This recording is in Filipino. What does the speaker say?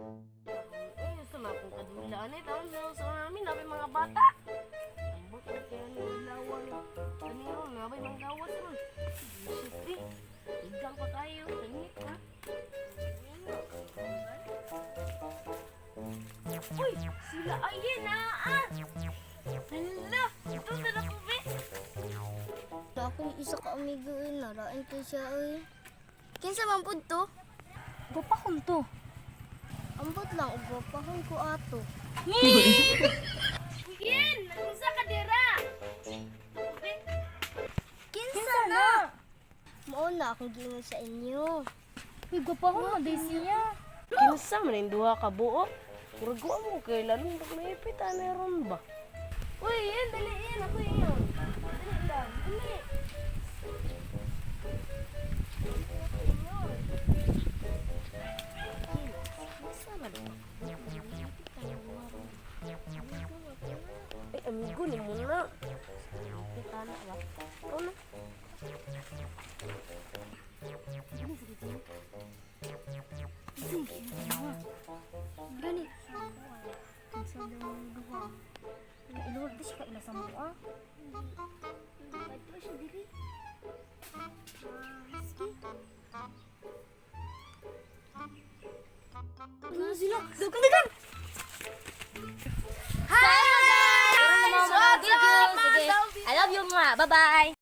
Gusto na akong kadulaan eh. Tawag sa namin, nabi mga bata. Ambot na kaya nilawan. Kanino, nabi mga gawas ron. Siyempre, igang pa kayo. Kanyit ha. Uy, sila ayin ha. Hala, ito na na po, be. Na akong isa ka amigo eh, narain ko siya eh. Kinsa man pud to? Gupakon to. Ambot lang, ugapahon ko ato. Yin, nagsa ka dira. Kinsa na? Mao na akong giingon sa inyo. Uy, gupakon mo day siya. Kinsa man yung duha ka buo? Murago mo kay lalong naipit meron ba? Uy, yan, dali yan. Ako yun. Dali lang, dali. Ay, amigo ni muna. Kita na ba? Ano? Gani. Kinsa daw ang duha. Iluwag di siya ka ila sa mua. Ito siya dili. Ano sila? Dagan! Hi guys! Sige. I love you mga. Bye-bye.